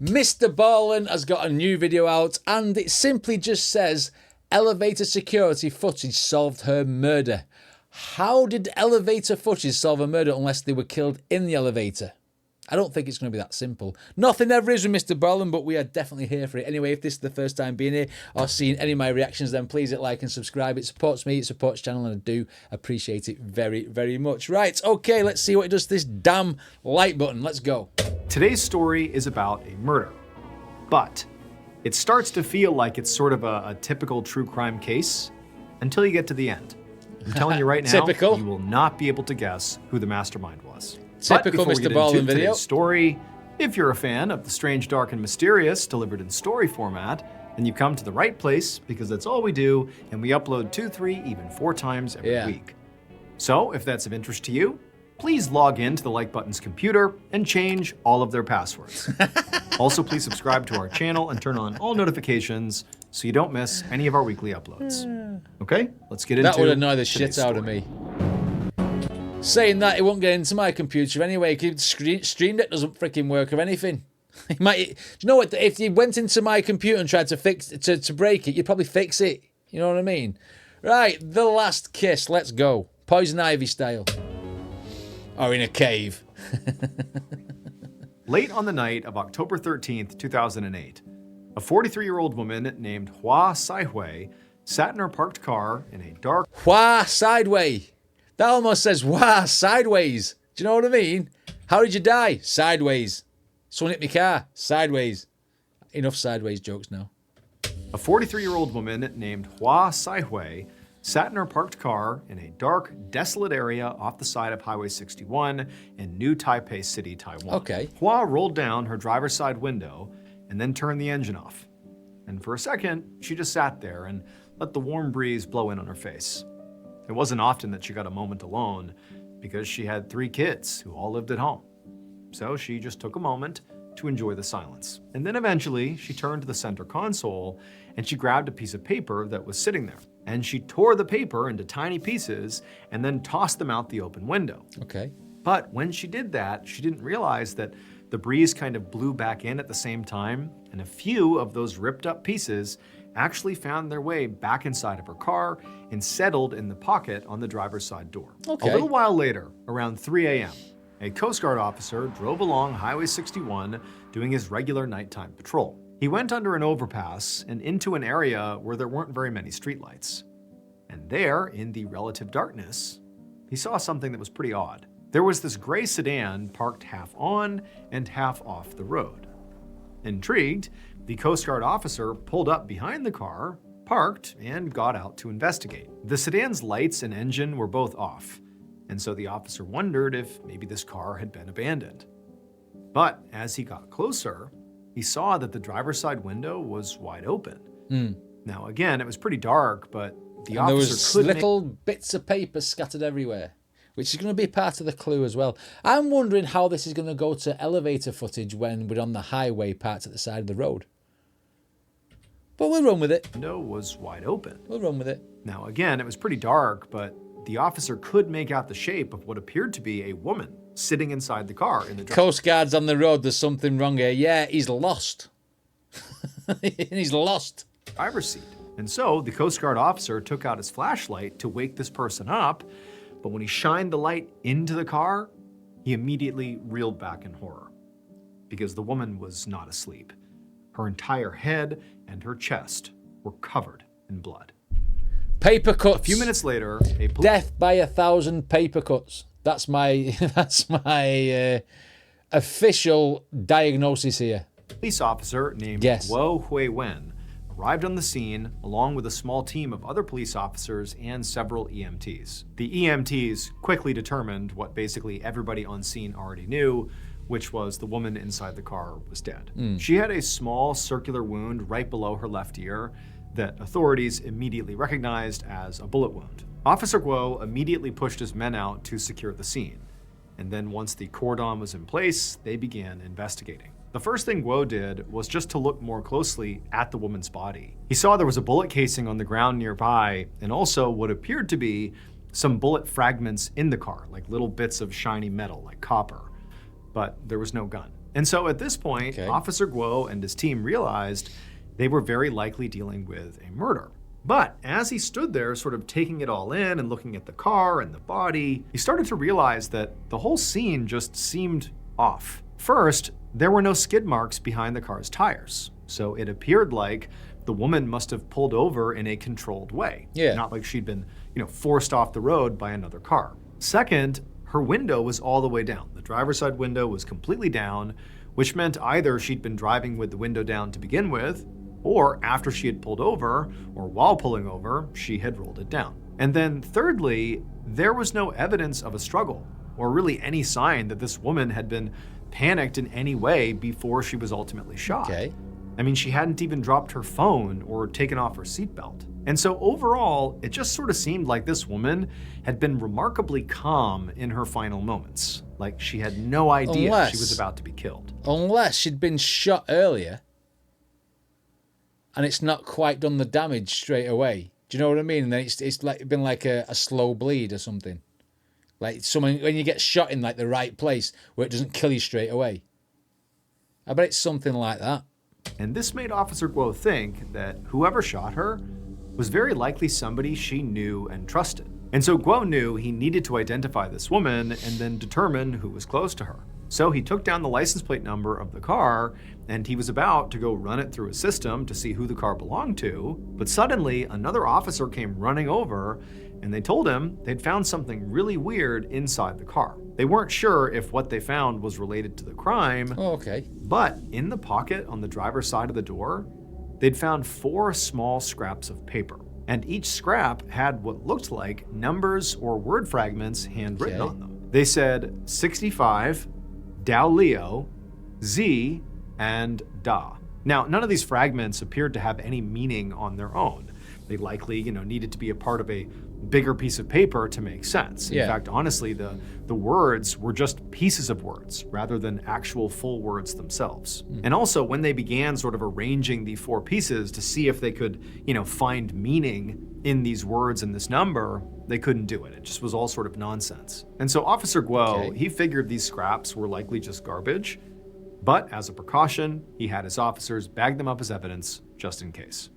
Mr. BALLEN has got a new video out and it simply just says elevator security footage solved her murder. How did elevator footage solve a murder unless they were killed in the elevator? I don't think it's going to be that simple. Nothing ever is with Mr. BALLEN, but we are definitely here for it. Anyway, if this is the first time being here or seeing any of my reactions, then please hit like and subscribe. It supports me, it supports the channel, and I do appreciate it very, very much. Right, okay, let's see what it does to this damn like button. Let's go. Today's story is about a murder, but it starts to feel like it's sort of a typical true crime case until you get to the end. I'm telling you right now, Typical. You will not be able to guess who the mastermind was. Typical but before we Mr. get BALLEN into video. today's story, if you're a fan of the strange, dark, and mysterious delivered in story format, then you come to the right place because that's all we do, and we upload 2, 3, even 4 times every week. So if that's of interest to you, please log in to the like button's computer and change all of their passwords. Also, please subscribe to our channel and turn on all notifications so you don't miss any of our weekly uploads. Okay, let's get into that would annoy the shit today's out of story. me. Saying that, it won't get into my computer anyway, because Stream Deck doesn't freaking work or anything. Do you know what? If you went into my computer and tried to to break it, you'd probably fix it. You know what I mean? Right, The Last Kiss. Let's go. Poison Ivy style. Or in a cave. Late on the night of October 13th, 2008, a 43-year-old woman named Hua Saihui sat in her parked car in a dark... Wah, sideways. That almost says wah, sideways. Do you know what I mean? How did you die? Sideways. Someone hit my car. Sideways. Enough sideways jokes now. A 43-year-old woman named Hua Saihui sat in her parked car in a dark, desolate area off the side of Highway 61 in New Taipei City, Taiwan. Okay. Hua rolled down her driver's side window and then turned the engine off. And for a second, she just sat there and let the warm breeze blow in on her face. It wasn't often that she got a moment alone because she had 3 kids who all lived at home. So she just took a moment to enjoy the silence. And then eventually she turned to the center console and she grabbed a piece of paper that was sitting there. And she tore the paper into tiny pieces and then tossed them out the open window. Okay. But when she did that, she didn't realize that the breeze kind of blew back in at the same time, and a few of those ripped up pieces actually found their way back inside of her car and settled in the pocket on the driver's side door. Okay. A little while later, around 3 a.m., a Coast Guard officer drove along Highway 61 doing his regular nighttime patrol. He went under an overpass and into an area where there weren't very many streetlights. And there, in the relative darkness, he saw something that was pretty odd. There was this gray sedan parked half on and half off the road. Intrigued, the Coast Guard officer pulled up behind the car, parked, and got out to investigate. The sedan's lights and engine were both off, and so the officer wondered if maybe this car had been abandoned. But as he got closer, he saw that the driver's side window was wide open. Now again, it was pretty dark, but the And there officer was could little bits of paper scattered everywhere, which is going to be part of the clue as well. I'm wondering how this is going to go to elevator footage when we're on the highway parked at the side of the road. But we'll run with it. The window was wide open. We'll run with it. Now again, it was pretty dark, but the officer could make out the shape of what appeared to be a woman sitting inside the car in the driver's Coast Guard's on the road. There's something wrong here. Yeah, he's lost. He's lost. seat. And so the Coast Guard officer took out his flashlight to wake this person up, but when he shined the light into the car, he immediately reeled back in horror because the woman was not asleep. Her entire head and her chest were covered in blood. Paper cuts. A few minutes later, Death by 1,000 paper cuts. That's my official diagnosis here. police officer named Yes. Guo Huiwen arrived on the scene along with a small team of other police officers and several EMTs. The EMTs quickly determined what basically everybody on scene already knew, which was the woman inside the car was dead. She had a small circular wound right below her left ear that authorities immediately recognized as a bullet wound. Officer Guo immediately pushed his men out to secure the scene. And then once the cordon was in place, they began investigating. The first thing Guo did was just to look more closely at the woman's body. He saw there was a bullet casing on the ground nearby and also what appeared to be some bullet fragments in the car, like little bits of shiny metal, like copper. But there was no gun. And so at this point, Okay. Officer Guo and his team realized they were very likely dealing with a murder. But as he stood there sort of taking it all in and looking at the car and the body, he started to realize that the whole scene just seemed off. First, there were no skid marks behind the car's tires, so it appeared like the woman must have pulled over in a controlled way. Yeah. Not like she'd been, forced off the road by another car. Second, her window was all the way down. The driver's side window was completely down, which meant either she'd been driving with the window down to begin with, or after she had pulled over, or while pulling over, she had rolled it down. And then thirdly, there was no evidence of a struggle, or really any sign that this woman had been panicked in any way before she was ultimately shot. Okay. I mean, she hadn't even dropped her phone or taken off her seatbelt. And so overall, it just sort of seemed like this woman had been remarkably calm in her final moments. Like she had no idea she was about to be killed. Unless she'd been shot earlier and it's not quite done the damage straight away. Do you know what I mean? And then it's like been like a slow bleed or something. Like someone when you get shot in like the right place where it doesn't kill you straight away. I bet it's something like that. And this made Officer Guo think that whoever shot her was very likely somebody she knew and trusted. And so Guo knew he needed to identify this woman and then determine who was close to her. So he took down the license plate number of the car and he was about to go run it through a system to see who the car belonged to, but suddenly another officer came running over and they told him they'd found something really weird inside the car. They weren't sure if what they found was related to the crime, Oh, okay. but in the pocket on the driver's side of the door, they'd found 4 small scraps of paper. And each scrap had what looked like numbers or word fragments handwritten Okay. on them. They said 65, Dao Leo, Z, and Da. Now, none of these fragments appeared to have any meaning on their own. They likely, needed to be a part of a bigger piece of paper to make sense. In Yeah. fact, honestly, the words were just pieces of words rather than actual full words themselves. And also, when they began sort of arranging the 4 pieces to see if they could, find meaning in these words and this number, they couldn't do it. It just was all sort of nonsense. And so Officer Guo, Okay. he figured these scraps were likely just garbage, but as a precaution, he had his officers bag them up as evidence just in case.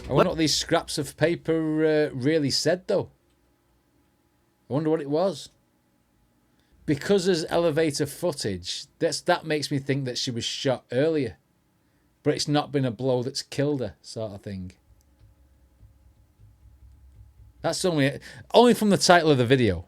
I wonder what these scraps of paper really said, though. I wonder what it was. Because there's elevator footage, that makes me think that she was shot earlier. But it's not been a blow that's killed her, sort of thing. That's only from the title of the video.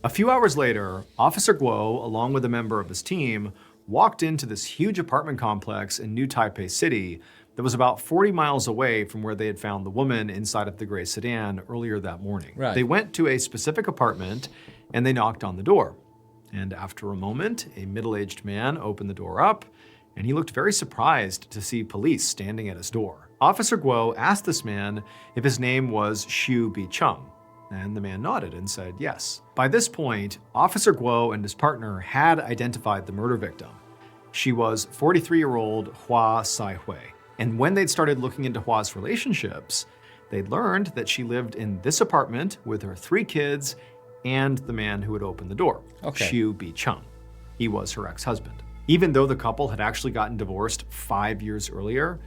A few hours later, Officer Guo, along with a member of his team, walked into this huge apartment complex in New Taipei City that was about 40 miles away from where they had found the woman inside of the gray sedan earlier that morning. Right. They went to a specific apartment and they knocked on the door. And after a moment, a middle-aged man opened the door up and he looked very surprised to see police standing at his door. Officer Guo asked this man if his name was Xu Bicheng, and the man nodded and said yes. By this point, Officer Guo and his partner had identified the murder victim. She was 43-year-old Hua Saihui. And when they'd started looking into Hua's relationships, they'd learned that she lived in this apartment with her 3 kids and the man who had opened the door, Okay. Xu Bicheng. He was her ex-husband. Even though the couple had actually gotten divorced 5 years earlier,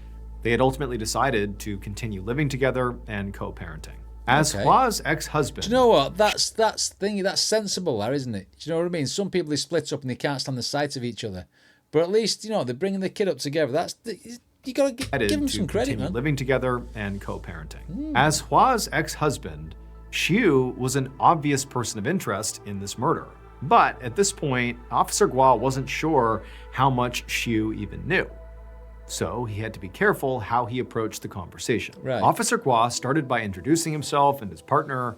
they had ultimately decided to continue living together and co-parenting. As Okay. Hua's ex-husband, Do you know what? That's sensible, there, isn't it? Do you know what I mean? Some people, they split up and they can't stand the sight of each other. But at least, they're bringing the kid up together. You got to give them some credit, continue man. living together and co-parenting. As Hua's ex-husband, Xu was an obvious person of interest in this murder. But at this point, Officer Guo wasn't sure how much Xu even knew. So he had to be careful how he approached the conversation. Right. Officer Guo started by introducing himself and his partner,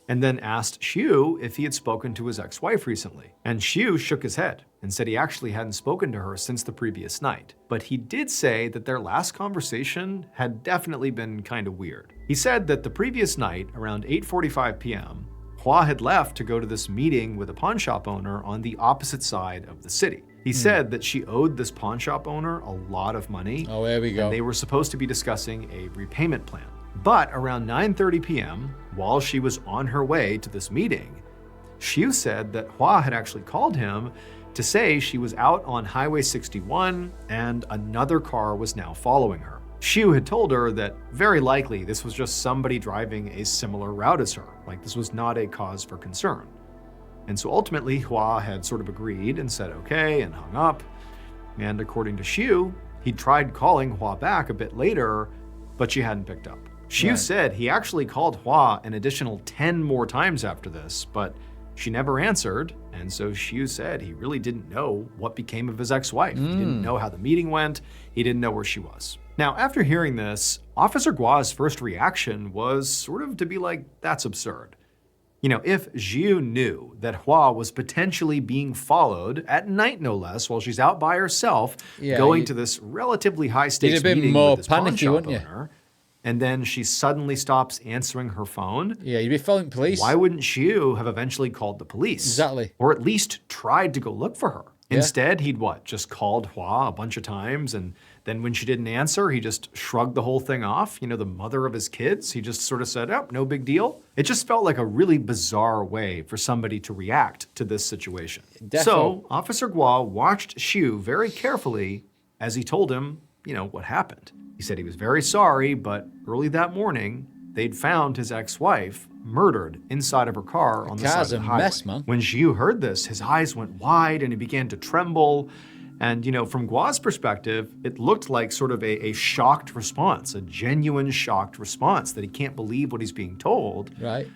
and then asked Xu if he had spoken to his ex-wife recently. And Xu shook his head and said he actually hadn't spoken to her since the previous night. But he did say that their last conversation had definitely been kind of weird. He said that the previous night, around 8:45 p.m., Hua had left to go to this meeting with a pawn shop owner on the opposite side of the city. He said that she owed this pawn shop owner a lot of money. Oh, there we go. And they were supposed to be discussing a repayment plan. But around 9:30 p.m., while she was on her way to this meeting, Xiu said that Hua had actually called him to say she was out on Highway 61 and another car was now following her. Xiu had told her that very likely this was just somebody driving a similar route as her, like this was not a cause for concern. And so ultimately, Hua had sort of agreed and said okay and hung up. And according to Xiu, he tried calling Hua back a bit later, but she hadn't picked up. Xiu said he actually called Hua an additional 10 more times after this, but she never answered, and so Xiu said he really didn't know what became of his ex-wife. He didn't know how the meeting went, he didn't know where she was. Now, after hearing this, Officer Gua's first reaction was sort of to be like, that's absurd. You know, if Xiu knew that Hua was potentially being followed, at night no less, while she's out by herself, going to this relatively high-stakes meeting with this pawn shop owner, and then she suddenly stops answering her phone. Yeah, you'd be phoning police. Why wouldn't Xiu have eventually called the police? Exactly. Or at least tried to go look for her. Instead, he'd what? Just called Hua a bunch of times, and then when she didn't answer, he just shrugged the whole thing off. You know, the mother of his kids, he just sort of said, oh, no big deal. It just felt like a really bizarre way for somebody to react to this situation. Definitely. So, Officer Gua watched Xiu very carefully as he told him, you know, what happened. He said he was very sorry, but early that morning, they'd found his ex-wife murdered inside of her car on the side of the highway. Mess, man. When Xiu heard this, his eyes went wide and he began to tremble. And, you know, from Gua's perspective, it looked like sort of a shocked response, a genuine shocked response that he can't believe what he's being told. Right.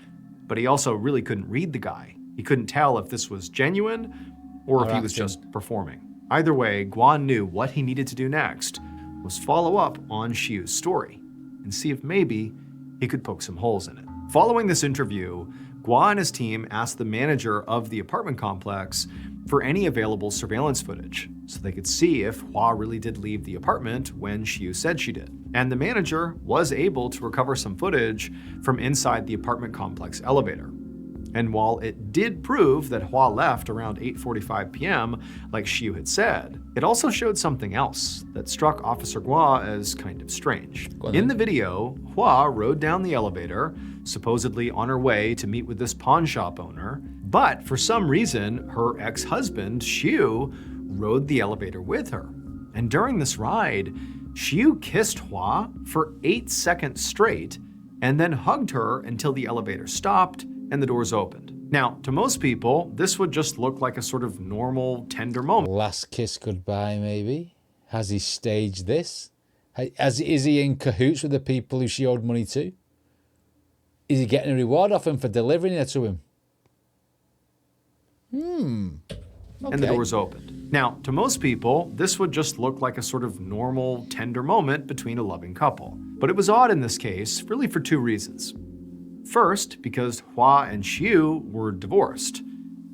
But he also really couldn't read the guy. He couldn't tell if this was genuine or if he was just performing. Either way, Gua knew what he needed to do next was follow up on Xiu's story and see if maybe he could poke some holes in it. Following this interview, Gua and his team asked the manager of the apartment complex for any available surveillance footage so they could see if Hua really did leave the apartment when Xiu said she did. And the manager was able to recover some footage from inside the apartment complex elevator. And while it did prove that Hua left around 8:45 p.m., like Xiu had said, it also showed something else that struck Officer Gua as kind of strange. In the video, Hua rode down the elevator, supposedly on her way to meet with this pawn shop owner, but for some reason, her ex-husband, Xiu, rode the elevator with her. And during this ride, Xiu kissed Hua for 8 seconds straight and then hugged her until the elevator stopped and the doors opened. Now, to most people, this would just look like a sort of normal, tender moment. Last kiss goodbye, maybe? Has he staged this? Is he in cahoots with the people who she owed money to? Is he getting a reward off him for delivering her to him? Okay. And the doors opened. Now, to most people, this would just look like a sort of normal, tender moment between a loving couple. But it was odd in this case, really for 2 reasons. First, because Hua and Xiu were divorced.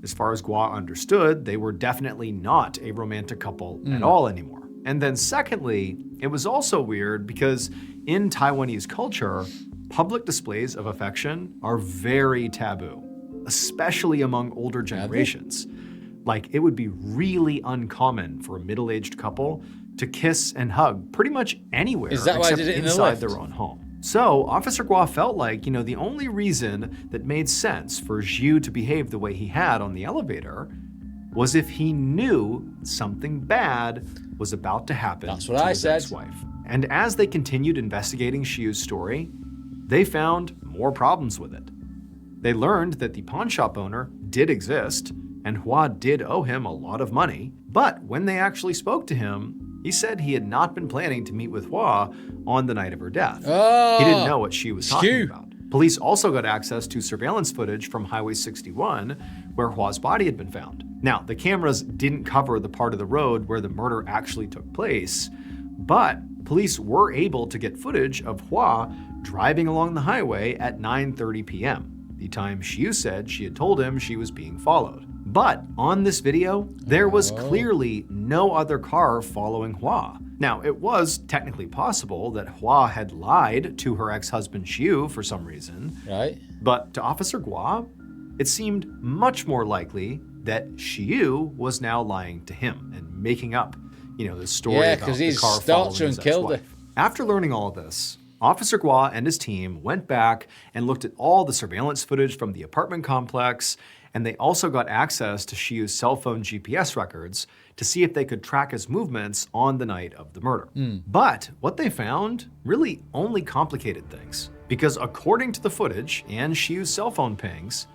As far as Gua understood, they were definitely not a romantic couple at all anymore. And then secondly, it was also weird because in Taiwanese culture, public displays of affection are very taboo, especially among older generations. Like, it would be really uncommon for a middle-aged couple to kiss and hug pretty much anywhere except inside their own home. So, Officer Gua felt like, you know, the only reason that made sense for Xiu to behave the way he had on the elevator was if he knew something bad was about to happen to his ex-wife. And as they continued investigating Xiu's story, they found more problems with it. They learned that the pawn shop owner did exist, and Hua did owe him a lot of money, but when they actually spoke to him, he said he had not been planning to meet with Hua on the night of her death. He didn't know what she was talking about. Police also got access to surveillance footage from Highway 61, where Hua's body had been found. Now, the cameras didn't cover the part of the road where the murder actually took place, but police were able to get footage of Hua driving along the highway at 9:30 p.m., the time Xiu said she had told him she was being followed. But on this video, there was clearly no other car following Hua. Now, it was technically possible that Hua had lied to her ex-husband Xiu for some reason. Right. But to Officer Gua, it seemed much more likely that Xiu was now lying to him and making up, you know, the story about the car following his ex-wife. After learning all of this, Officer Gua and his team went back and looked at all the surveillance footage from the apartment complex, and they also got access to Xiu's cell phone GPS records to see if they could track his movements on the night of the murder. But what they found really only complicated things, because according to the footage and Xiu's cell phone pings,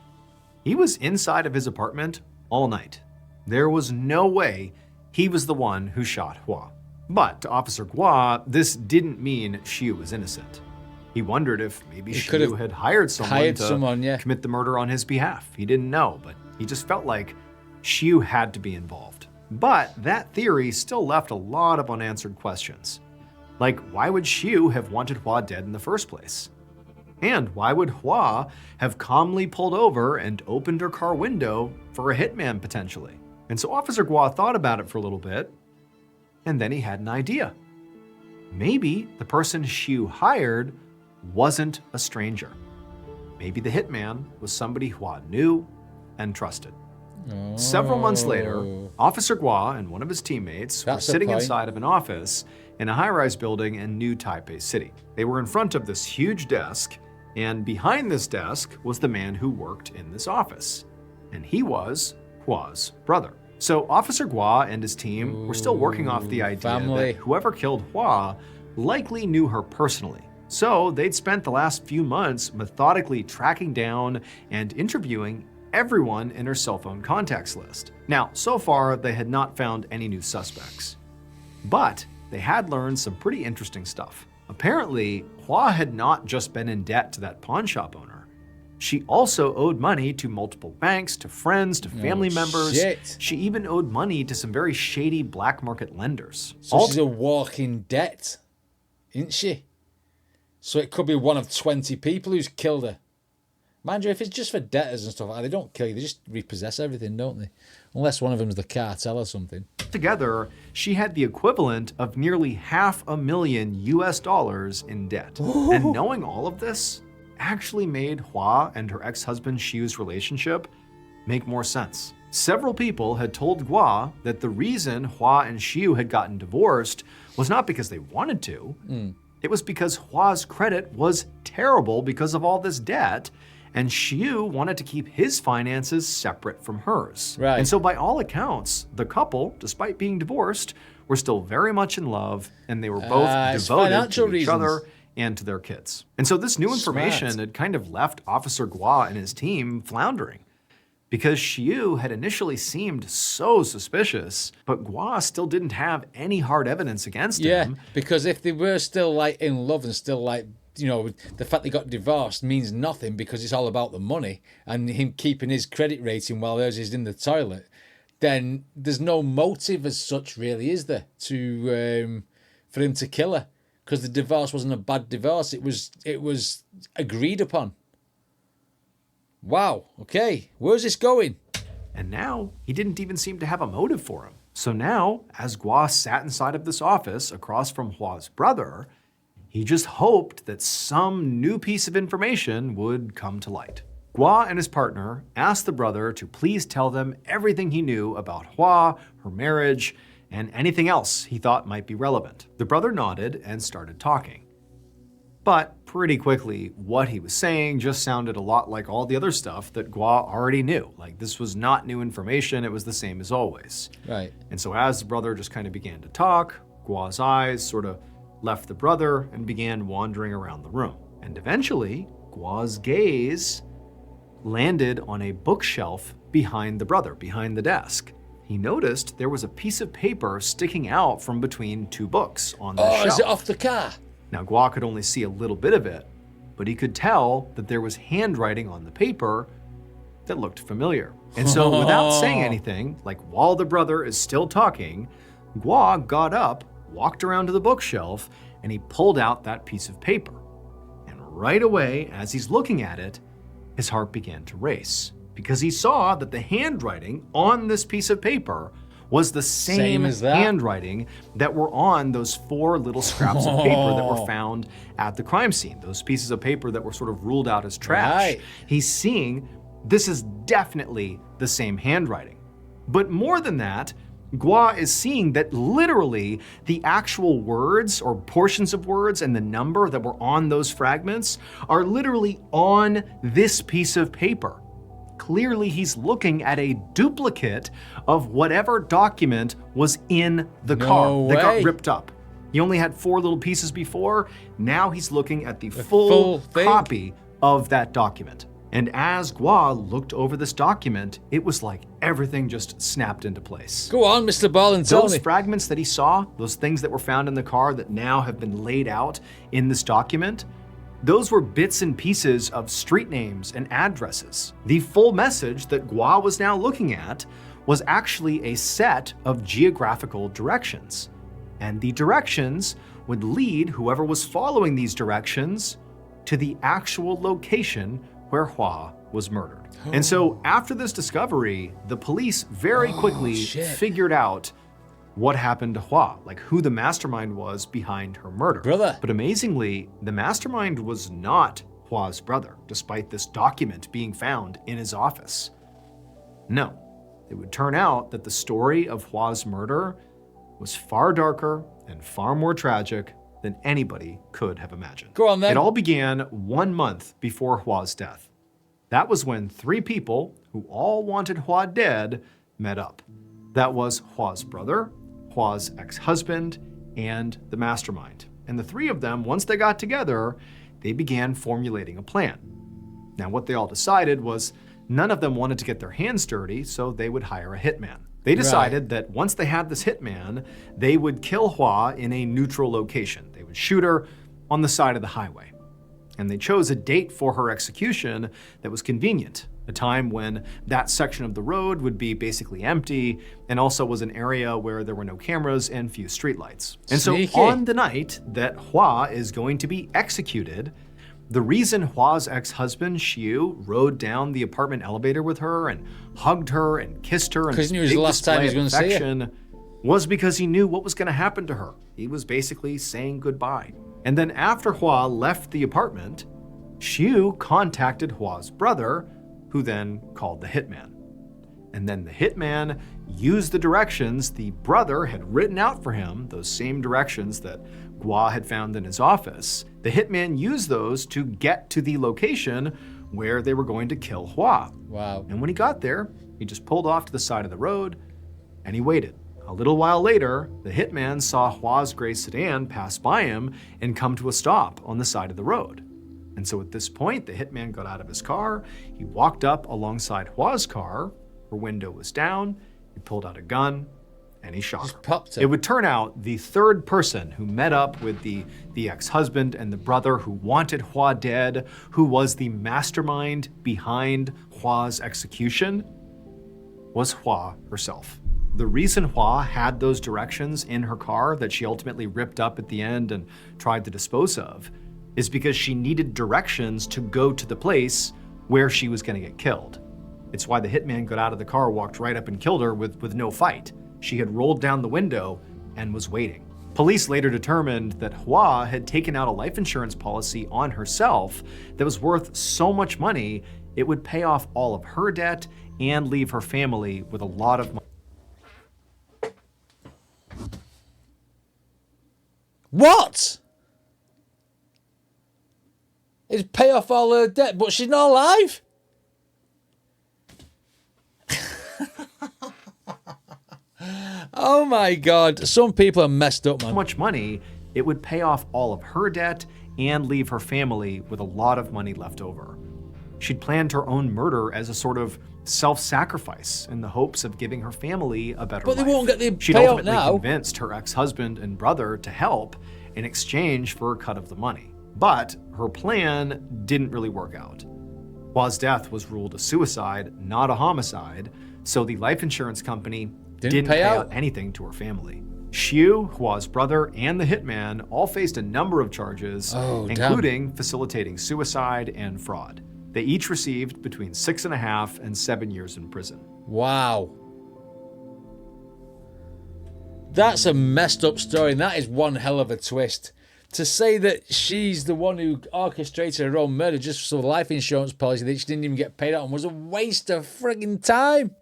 he was inside of his apartment all night. There was no way he was the one who shot Hua. But to Officer Gua, this didn't mean Xiu was innocent. He wondered if maybe Xiu had hired someone to commit the murder on his behalf. He didn't know, but he just felt like Xiu had to be involved. But that theory still left a lot of unanswered questions. Like, why would Xiu have wanted Hua dead in the first place? And why would Hua have calmly pulled over and opened her car window for a hitman potentially? And so Officer Gua thought about it for a little bit, and then he had an idea. Maybe the person Xiu hired wasn't a stranger. Maybe the hitman was somebody Hua knew and trusted. Several months later, Officer Gua and one of his teammates were sitting inside of an office in a high-rise building in New Taipei City. They were in front of this huge desk, and behind this desk was the man who worked in this office. And he was Hua's brother. So Officer Gua and his team were still working off the idea that whoever killed Hua likely knew her personally. So they'd spent the last few months methodically tracking down and interviewing everyone in her cell phone contacts list. Now, so far, they had not found any new suspects. But they had learned some pretty interesting stuff. Apparently, Hua had not just been in debt to that pawn shop owner. She also owed money to multiple banks, to friends, to family members. Shit. She even owed money to some very shady black market lenders. So she's a walking debt, isn't she? So it could be one of 20 people who's killed her. Mind you, if it's just for debtors and stuff like that, they don't kill you, they just repossess everything, don't they? Unless one of them's the cartel or something. Together, she had the equivalent of nearly $500,000 in debt. And knowing all of this actually made Hua and her ex-husband Xiu's relationship make more sense. Several people had told Gua that the reason Hua and Xiu had gotten divorced was not because they wanted to. It was because Hua's credit was terrible because of all this debt, and Xiu wanted to keep his finances separate from hers. Right. And so by all accounts, the couple, despite being divorced, were still very much in love, and they were both devoted to each other and to their kids. And so this new information had kind of left Officer Gua and his team floundering, because Xiu had initially seemed so suspicious, but Gua still didn't have any hard evidence against him. Yeah, because if they were still like in love and still like, you know, the fact they got divorced means nothing because it's all about the money and him keeping his credit rating while hers is in the toilet, then there's no motive as such really, is there, to for him to kill her? Because the divorce wasn't a bad divorce, it was agreed upon. Wow, okay, where's this going? And now, he didn't even seem to have a motive for him. So now, as Gua sat inside of this office across from Hua's brother, he just hoped that some new piece of information would come to light. Gua and his partner asked the brother to please tell them everything he knew about Hua, her marriage, and anything else he thought might be relevant. The brother nodded and started talking. But pretty quickly, what he was saying just sounded a lot like all the other stuff that Gua already knew. Like, this was not new information, it was the same as always. Right. And so as the brother just kind of began to talk, Gua's eyes sort of left the brother and began wandering around the room. And eventually, Gua's gaze landed on a bookshelf behind the brother, behind the desk. He noticed there was a piece of paper sticking out from between two books on the shelf. Oh, is it off the car? Now, Gua could only see a little bit of it, but he could tell that there was handwriting on the paper that looked familiar. And so without saying anything, like while the brother is still talking, Gua got up, walked around to the bookshelf, and he pulled out that piece of paper. And right away, as he's looking at it, his heart began to race, because he saw that the handwriting on this piece of paper was the same as that? handwriting that were on those 4 little scraps of paper that were found at the crime scene, those pieces of paper that were sort of ruled out as trash. Right. He's seeing this is definitely the same handwriting. But more than that, Gua is seeing that literally the actual words or portions of words and the number that were on those fragments are literally on this piece of paper. clearly he's looking at a duplicate of whatever document was in the car that got ripped up. He only had 4 little pieces before. Now he's looking at the full copy of that document. And as Gua looked over this document, it was like everything just snapped into place. Go on, Mr. Ballin, tell me. Those fragments that he saw, those things that were found in the car that now have been laid out in this document, those were bits and pieces of street names and addresses. The full message that Gua was now looking at was actually a set of geographical directions. And the directions would lead whoever was following these directions to the actual location where Hua was murdered. And so after this discovery, the police very quickly figured out what happened to Hua, like who the mastermind was behind her murder. But amazingly, the mastermind was not Hua's brother, despite this document being found in his office. No, it would turn out that the story of Hua's murder was far darker and far more tragic than anybody could have imagined. Go on then. It all began 1 month before Hua's death. That was when 3 people who all wanted Hua dead met up. That was Hua's brother, Hua's ex-husband, and the mastermind. And the 3 of them, once they got together, they began formulating a plan. Now, what they all decided was none of them wanted to get their hands dirty, so they would hire a hitman. They decided that once they had this hitman, they would kill Hua in a neutral location. They would shoot her on the side of the highway. And they chose a date for her execution that was convenient, a time when that section of the road would be basically empty and also was an area where there were no cameras and few streetlights. And so on the night that Hua is going to be executed, the reason Hua's ex-husband, Xiu, rode down the apartment elevator with her and hugged her and kissed her and he knew it was the last time he was going to see her, was because he knew what was going to happen to her. He was basically saying goodbye. And then after Hua left the apartment, Xiu contacted Hua's brother, who then called the hitman. And then the hitman used the directions the brother had written out for him, those same directions that Gua had found in his office. The hitman used those to get to the location where they were going to kill Hua. Wow. And when he got there, he just pulled off to the side of the road and he waited. A little while later, the hitman saw Hua's gray sedan pass by him and come to a stop on the side of the road. And so at this point, the hitman got out of his car, he walked up alongside Hua's car, her window was down, he pulled out a gun, and he shot her. It would turn out the 3rd person who met up with the ex-husband and the brother who wanted Hua dead, who was the mastermind behind Hua's execution, was Hua herself. The reason Hua had those directions in her car that she ultimately ripped up at the end and tried to dispose of is because she needed directions to go to the place where she was going to get killed. It's why the hitman got out of the car, walked right up and killed her with no fight. She had rolled down the window and was waiting. Police later determined that Hua had taken out a life insurance policy on herself that was worth so much money, it would pay off all of her debt and leave her family with a lot of money. What? It'd pay off all her debt, but she's not alive? Oh my God, some people are messed up, man. So much money, it would pay off all of her debt and leave her family with a lot of money left over. She'd planned her own murder as a sort of self-sacrifice in the hopes of giving her family a better life. But they won't get the She'd payout ultimately now. convinced her ex-husband and brother to help in exchange for a cut of the money. But her plan didn't really work out. Hua's death was ruled a suicide, not a homicide, so the life insurance company didn't pay out anything to her family. Xiu, Hua's brother, and the hitman all faced a number of charges, including facilitating suicide and fraud. They each received between 6.5 and 7 years in prison. Wow. That's a messed up story, and that is one hell of a twist. To say that she's the one who orchestrated her own murder just for the life insurance policy that she didn't even get paid out on was a waste of frigging time.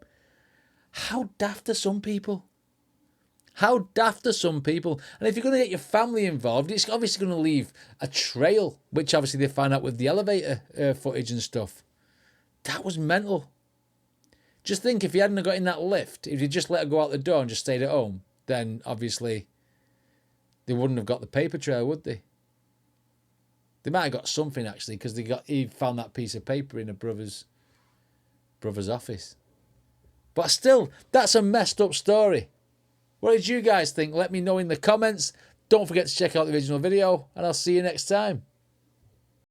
How daft are some people? How daft are some people? And if you're going to get your family involved, it's obviously going to leave a trail, which obviously they find out with the elevator footage and stuff. That was mental. Just think, if he hadn't got in that lift, if he just let her go out the door and just stayed at home, then obviously they wouldn't have got the paper trail, would they? They might have got something, actually, because he found that piece of paper in a brother's office. But still, that's a messed up story. What did you guys think? Let me know in the comments. Don't forget to check out the original video, and I'll see you next time.